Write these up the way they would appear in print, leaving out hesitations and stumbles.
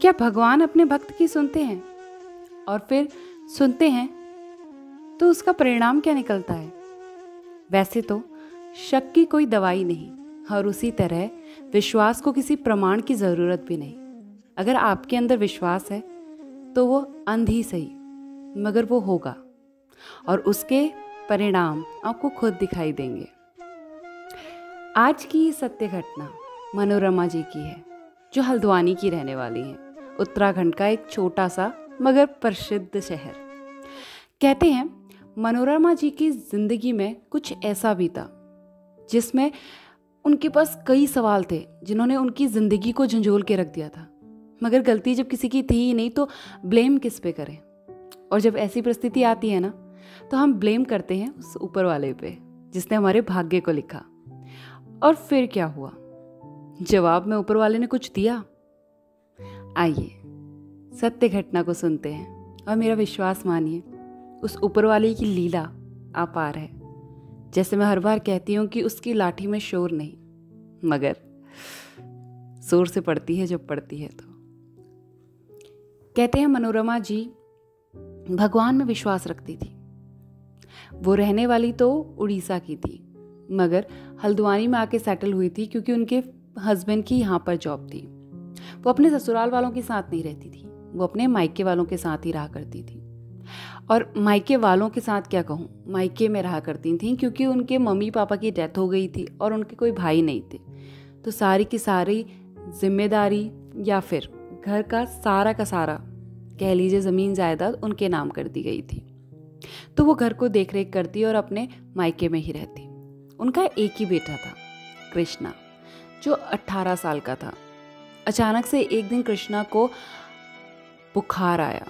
क्या भगवान अपने भक्त की सुनते हैं? और फिर सुनते हैं तो उसका परिणाम क्या निकलता है? वैसे तो शक की कोई दवाई नहीं, और उसी तरह विश्वास को किसी प्रमाण की ज़रूरत भी नहीं। अगर आपके अंदर विश्वास है तो वो अंधी सही, मगर वो होगा, और उसके परिणाम आपको खुद दिखाई देंगे। आज की ये सत्य घटना मनोरमा जी की है, जो हल्द्वानी की रहने वाली हैं, उत्तराखंड का एक छोटा सा मगर प्रसिद्ध शहर। कहते हैं मनोरमा जी की जिंदगी में कुछ ऐसा भी था जिसमें उनके पास कई सवाल थे, जिन्होंने उनकी जिंदगी को झंझोल के रख दिया था। मगर गलती जब किसी की थी ही नहीं तो ब्लेम किस पे करें? और जब ऐसी परिस्थिति आती है ना, तो हम ब्लेम करते हैं उस ऊपर वाले पे जिसने हमारे भाग्य को लिखा। और फिर क्या हुआ? जवाब में ऊपर वाले ने कुछ दिया। आइए सत्य घटना को सुनते हैं, और मेरा विश्वास मानिए, उस ऊपर वाले की लीला अपार है। जैसे मैं हर बार कहती हूँ कि उसकी लाठी में शोर नहीं, मगर जोर से पड़ती है जब पड़ती है तो। कहते हैं मनोरमा जी भगवान में विश्वास रखती थी। वो रहने वाली तो उड़ीसा की थी, मगर हल्द्वानी में आके सेटल हुई थी क्योंकि उनके हस्बैंड की यहाँ पर जॉब थी। वो अपने ससुराल वालों के साथ नहीं रहती थी, वो अपने मायके वालों के साथ ही रहा करती थी। और मायके वालों के साथ क्या कहूँ, मायके में रहा करती थी क्योंकि उनके मम्मी पापा की डेथ हो गई थी और उनके कोई भाई नहीं थे। तो सारी की सारी जिम्मेदारी या फिर घर का सारा कह लीजिए ज़मीन जायदाद उनके नाम कर दी गई थी। तो वो घर को देख रेख करती और अपने मायके में ही रहती। उनका एक ही बेटा था, कृष्णा, जो 18 साल का था। अचानक से एक दिन कृष्णा को बुखार आया।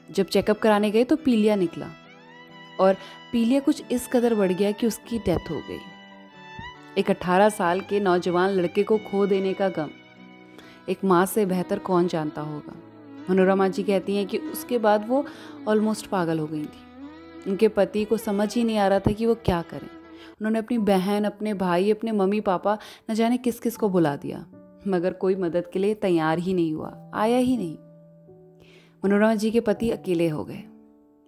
जब चेकअप कराने गए तो पीलिया निकला, और पीलिया कुछ इस कदर बढ़ गया कि उसकी डेथ हो गई। एक 18 साल के नौजवान लड़के को खो देने का गम एक माँ से बेहतर कौन जानता होगा। मनोरमा जी कहती हैं कि उसके बाद वो ऑलमोस्ट पागल हो गई थी। उनके पति को समझ ही नहीं आ रहा था कि वो क्या करें। उन्होंने अपनी बहन, अपने भाई, अपने मम्मी पापा न जाने किस किस को बुला दिया, मगर कोई मदद के लिए तैयार ही नहीं हुआ, आया ही नहीं। मनोरमा जी के पति अकेले हो गए।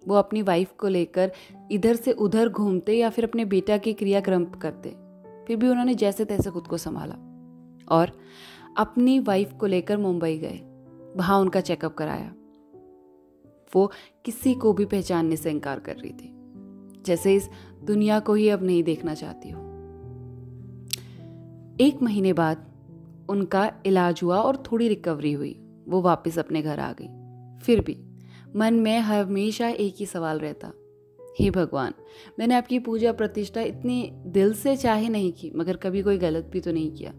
वो अपनी वाइफ को लेकर इधर से उधर घूमते या फिर अपने बेटा के क्रियाक्रम करते। फिर भी उन्होंने जैसे तैसे खुद को संभाला और अपनी वाइफ को लेकर मुंबई गए। वहाँ उनका चेकअप कराया। वो किसी को भी पहचानने से इनकार कर रही थी, जैसे इस दुनिया को ही अब नहीं देखना चाहती हो। 1 महीने बाद उनका इलाज हुआ और थोड़ी रिकवरी हुई। वो वापस अपने घर आ गई। फिर भी मन में हमेशा एक ही सवाल रहता, हे भगवान, मैंने आपकी पूजा प्रतिष्ठा इतनी दिल से चाहे नहीं की, मगर कभी कोई गलत भी तो नहीं किया।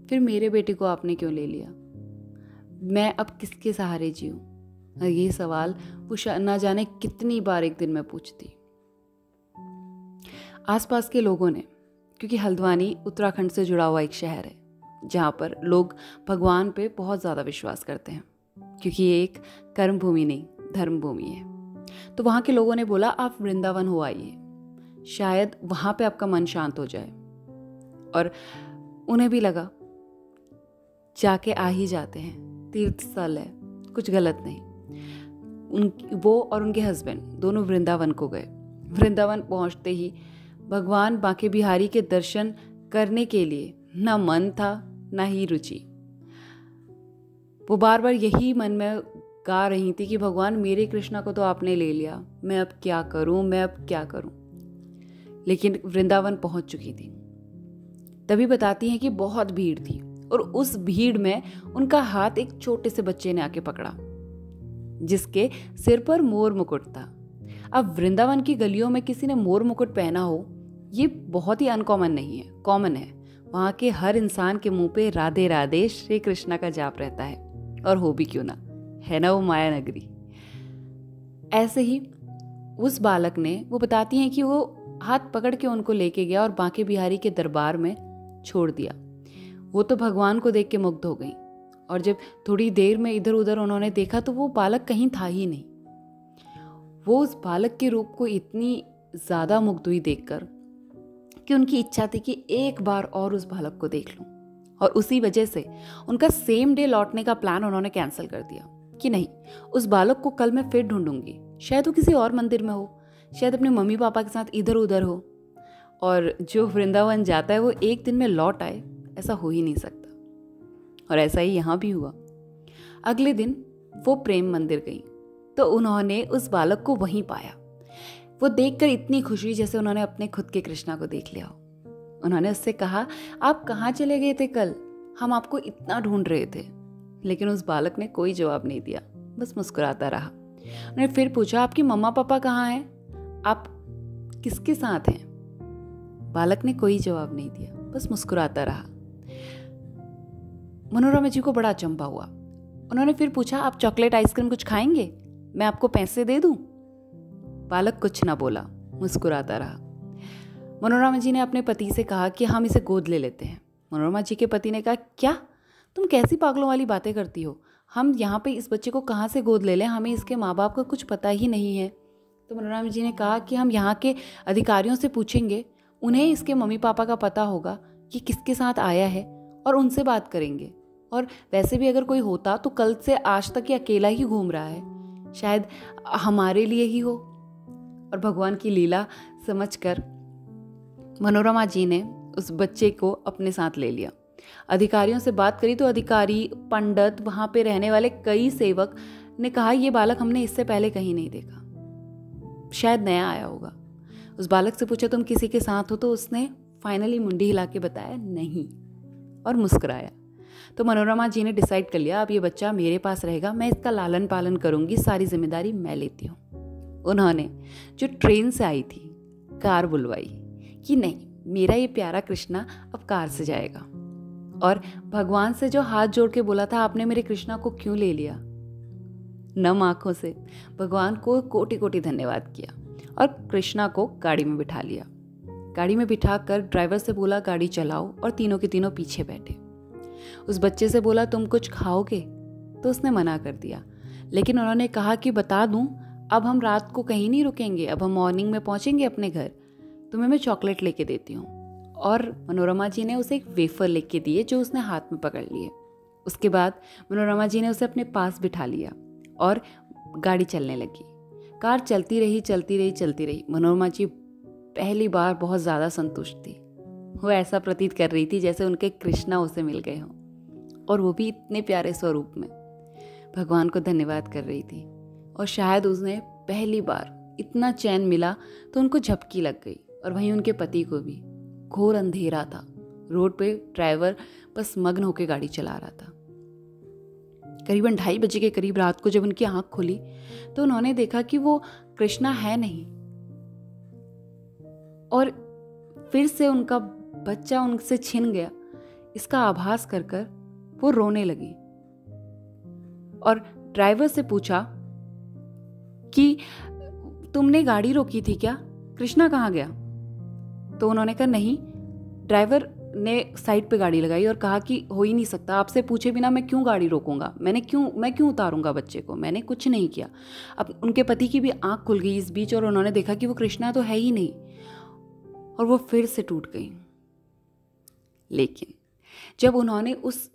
फिर मेरे बेटे को आपने क्यों ले लिया? मैं अब किसके सहारे जीऊं? और ये सवाल वो ना जाने कितनी बार एक दिन में पूछती। आसपास के लोगों ने, क्योंकि हल्द्वानी उत्तराखंड से जुड़ा हुआ एक शहर है जहाँ पर लोग भगवान पे बहुत ज़्यादा विश्वास करते हैं, क्योंकि ये एक कर्म भूमि नहीं धर्म भूमि है। तो वहाँ के लोगों ने बोला आप वृंदावन हो आइए, शायद वहाँ पे आपका मन शांत हो जाए। और उन्हें भी लगा जाके आ ही जाते हैं, तीर्थ स्थल है, कुछ गलत नहीं। वो और उनके हस्बैंड दोनों वृंदावन को गए। वृंदावन पहुँचते ही भगवान बांके बिहारी के दर्शन करने के लिए ना मन था ना ही रुचि। वो बार बार यही मन में गा रही थी कि भगवान मेरे कृष्णा को तो आपने ले लिया, मैं अब क्या करूं, मैं अब क्या करूं। लेकिन वृंदावन पहुंच चुकी थी। तभी बताती हैं कि बहुत भीड़ थी और उस भीड़ में उनका हाथ एक छोटे से बच्चे ने आके पकड़ा, जिसके सिर पर मोर मुकुट था। अब वृंदावन की गलियों में किसी ने मोर मुकुट पहना हो, ये बहुत ही अनकॉमन नहीं है, कॉमन है। वहाँ के हर इंसान के मुंह पे राधे राधे श्री कृष्णा का जाप रहता है, और हो भी क्यों ना, है ना वो माया नगरी। ऐसे ही उस बालक ने, वो बताती हैं कि वो हाथ पकड़ के उनको लेके गया और बांके बिहारी के दरबार में छोड़ दिया। वो तो भगवान को देख के मुग्ध हो गई, और जब थोड़ी देर में इधर उधर उन्होंने देखा तो वो बालक कहीं था ही नहीं। वो उस बालक के रूप को इतनी ज़्यादा मुग्ध हुई देखकर कि उनकी इच्छा थी कि एक बार और उस बालक को देख लूं और उसी वजह से उनका सेम डे लौटने का प्लान उन्होंने कैंसिल कर दिया कि नहीं, उस बालक को कल मैं फिर ढूंढूंगी, शायद वो किसी और मंदिर में हो, शायद अपने मम्मी पापा के साथ इधर उधर हो, और जो वृंदावन जाता है वो एक दिन में लौट आए, ऐसा हो ही नहीं सकता। और ऐसा ही यहाँ भी हुआ। अगले दिन वो प्रेम मंदिर गई तो उन्होंने उस बालक को वहीं पाया। वो देखकर इतनी खुशी जैसे उन्होंने अपने खुद के कृष्णा को देख लिया हो। उन्होंने उससे कहा, आप कहाँ चले गए थे कल, हम आपको इतना ढूंढ रहे थे। लेकिन उस बालक ने कोई जवाब नहीं दिया, बस मुस्कुराता रहा। उन्होंने फिर पूछा, आपकी मम्मा पापा कहाँ हैं, आप किसके साथ हैं? बालक ने कोई जवाब नहीं दिया, बस मुस्कुराता रहा। मनोरमा जी को बड़ा अचंभा हुआ। उन्होंने फिर पूछा, आप चॉकलेट आइसक्रीम कुछ खाएंगे, मैं आपको पैसे दे दूं? बालक कुछ ना बोला, मुस्कुराता रहा। मनोरमा जी ने अपने पति से कहा कि हम इसे गोद ले लेते हैं। मनोरमा जी के पति ने कहा, क्या तुम कैसी पागलों वाली बातें करती हो, हम यहाँ पे इस बच्चे को कहाँ से गोद ले लें, हमें इसके माँ बाप का कुछ पता ही नहीं है। तो मनोरमा जी ने कहा कि हम यहाँ के अधिकारियों से पूछेंगे, उन्हें इसके मम्मी पापा का पता होगा कि किसके साथ आया है, और उनसे बात करेंगे। और वैसे भी अगर कोई होता तो कल से आज तक ये अकेला ही घूम रहा है, शायद हमारे लिए ही हो। और भगवान की लीला समझकर मनोरमा जी ने उस बच्चे को अपने साथ ले लिया। अधिकारियों से बात करी तो अधिकारी, पंडित, वहाँ पे रहने वाले कई सेवक ने कहा, ये बालक हमने इससे पहले कहीं नहीं देखा, शायद नया आया होगा। उस बालक से पूछा, तुम किसी के साथ हो? तो उसने फाइनली मुंडी हिला के बताया नहीं, और मुस्कुराया। तो मनोरमा जी ने डिसाइड कर लिया, अब ये बच्चा मेरे पास रहेगा, मैं इसका लालन पालन करूंगी, सारी जिम्मेदारी मैं लेती हूँ। उन्होंने जो ट्रेन से आई थी कार बुलवाई कि नहीं, मेरा ये प्यारा कृष्णा अब कार से जाएगा। और भगवान से जो हाथ जोड़ के बोला था, आपने मेरे कृष्णा को क्यों ले लिया, नम आंखों से भगवान को कोटि कोटि धन्यवाद किया और कृष्णा को गाड़ी में बिठा लिया। गाड़ी में बिठा कर ड्राइवर से बोला, गाड़ी चलाओ, और तीनों के तीनों पीछे बैठे। उस बच्चे से बोला, तुम कुछ खाओगे? तो उसने मना कर दिया, लेकिन उन्होंने कहा कि बता दूं, अब हम रात को कहीं नहीं रुकेंगे, अब हम मॉर्निंग में पहुंचेंगे अपने घर, तुम्हें मैं चॉकलेट लेके देती हूँ। और मनोरमा जी ने उसे एक वेफर लेके दिए जो उसने हाथ में पकड़ लिए। उसके बाद मनोरमा जी ने उसे अपने पास बिठा लिया और गाड़ी चलने लगी। कार चलती रही चलती रही चलती रही। मनोरमा जी पहली बार बहुत ज़्यादा संतुष्ट थी। वो ऐसा प्रतीत कर रही थी जैसे उनके कृष्णा उसे मिल गए हों, और वो भी इतने प्यारे स्वरूप में। भगवान को धन्यवाद कर रही थी, और शायद उसने पहली बार इतना चैन मिला तो उनको झपकी लग गई, और वहीं उनके पति को भी। घोर अंधेरा था, रोड पे ड्राइवर बस मग्न होकर गाड़ी चला रहा था। करीबन 2:30 बजे के करीब रात को जब उनकी आंख खुली तो उन्होंने देखा कि वो कृष्णा है नहीं, और फिर से उनका बच्चा उनसे छिन गया, इसका आभास कर कर वो रोने लगी। और ड्राइवर से पूछा कि तुमने गाड़ी रोकी थी क्या, कृष्णा कहाँ गया? तो उन्होंने कहा नहीं। ड्राइवर ने साइड पे गाड़ी लगाई और कहा कि हो ही नहीं सकता, आपसे पूछे बिना मैं क्यों गाड़ी रोकूंगा, मैं क्यों उतारूंगा बच्चे को, मैंने कुछ नहीं किया। अब उनके पति की भी आंख खुल गई इस बीच, और उन्होंने देखा कि वो कृष्णा तो है ही नहीं, और वो फिर से टूट गई। लेकिन जब उन्होंने उस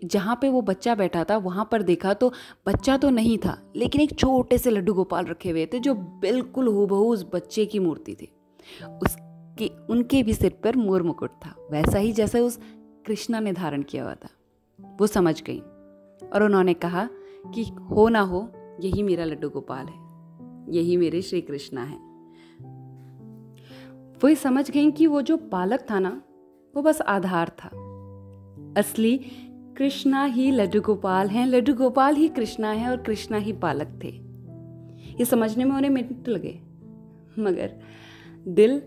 जहाँ पे वो बच्चा बैठा था वहाँ पर देखा तो बच्चा तो नहीं था, लेकिन एक छोटे से लड्डू गोपाल रखे हुए थे जो बिल्कुल हूबहू उस बच्चे की मूर्ति थी। उनके भी सिर पर मोर मुकुट था, वैसा ही जैसा उस कृष्णा ने धारण किया हुआ था। वो समझ गई और उन्होंने कहा कि हो ना हो, यही मेरा लड्डू गोपाल है, यही मेरे श्री कृष्णा है। वो समझ गई कि वो जो बालक था ना, वो बस आधार था, असली कृष्णा ही लड्डू गोपाल हैं, लड्डू गोपाल ही कृष्णा है, और कृष्णा ही बालक थे। ये समझने में उन्हें मिनट लगे, मगर दिल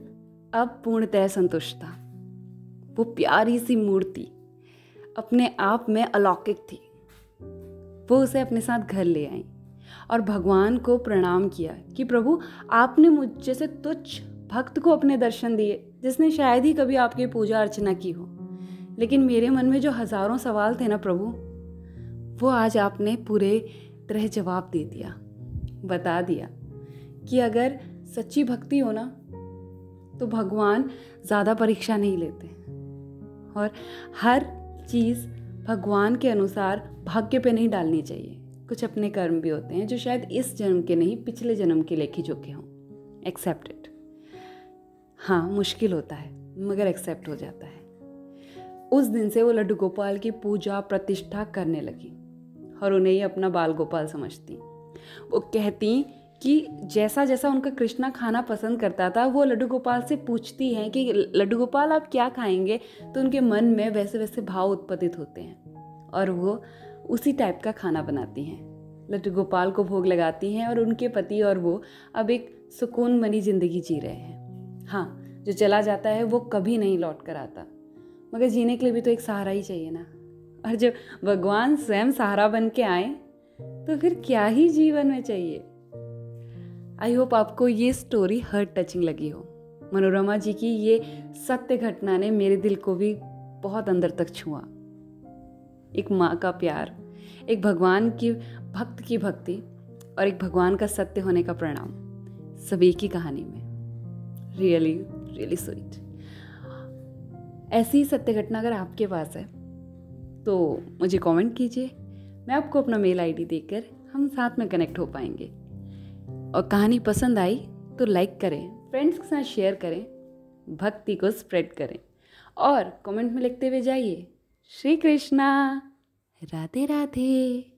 अब पूर्णतः संतुष्ट था। वो प्यारी सी मूर्ति अपने आप में अलौकिक थी। वो उसे अपने साथ घर ले आई और भगवान को प्रणाम किया कि प्रभु, आपने मुझ जैसे तुच्छ भक्त को अपने दर्शन दिए, जिसने शायद ही कभी आपकी पूजा अर्चना की हो, लेकिन मेरे मन में जो हजारों सवाल थे ना प्रभु, वो आज आपने पूरे तरह जवाब दे दिया, बता दिया कि अगर सच्ची भक्ति हो ना तो भगवान ज़्यादा परीक्षा नहीं लेते, और हर चीज़ भगवान के अनुसार भाग्य पे नहीं डालनी चाहिए। कुछ अपने कर्म भी होते हैं जो शायद इस जन्म के नहीं, पिछले जन्म के लेखे जोखे हों। Accept it. हाँ, मुश्किल होता है मगर एक्सेप्ट हो जाता है। उस दिन से वो लड्डू गोपाल की पूजा प्रतिष्ठा करने लगी और उन्हें ही अपना बाल गोपाल समझती। वो कहती कि जैसा जैसा उनका कृष्णा खाना पसंद करता था, वो लड्डू गोपाल से पूछती हैं कि लड्डू गोपाल आप क्या खाएंगे, तो उनके मन में वैसे वैसे भाव उत्पत्तित होते हैं और वो उसी टाइप का खाना बनाती हैं। लड्डू गोपाल को भोग लगाती हैं और उनके पति और वो अब एक सुकून भरी जिंदगी जी रहे हैं। हाँ, जो चला जाता है वो कभी नहीं लौट कर आता, मगर जीने के लिए भी तो एक सहारा ही चाहिए ना। और जब भगवान स्वयं सहारा बन के आए तो फिर क्या ही जीवन में चाहिए। आई होप आपको ये स्टोरी हार्ट टचिंग लगी हो। मनोरमा जी की ये सत्य घटना ने मेरे दिल को भी बहुत अंदर तक छुआ। एक माँ का प्यार, एक भगवान की भक्त की भक्ति और एक भगवान का सत्य होने का प्रणाम, सभी की कहानी में रियली रियली स्वीट। ऐसी सत्य घटना अगर आपके पास है तो मुझे कमेंट कीजिए। मैं आपको अपना मेल आईडी देकर हम साथ में कनेक्ट हो पाएंगे। और कहानी पसंद आई तो लाइक करें, फ्रेंड्स के साथ शेयर करें, भक्ति को स्प्रेड करें और कमेंट में लिखते हुए जाइए, श्री कृष्णा, राधे राधे।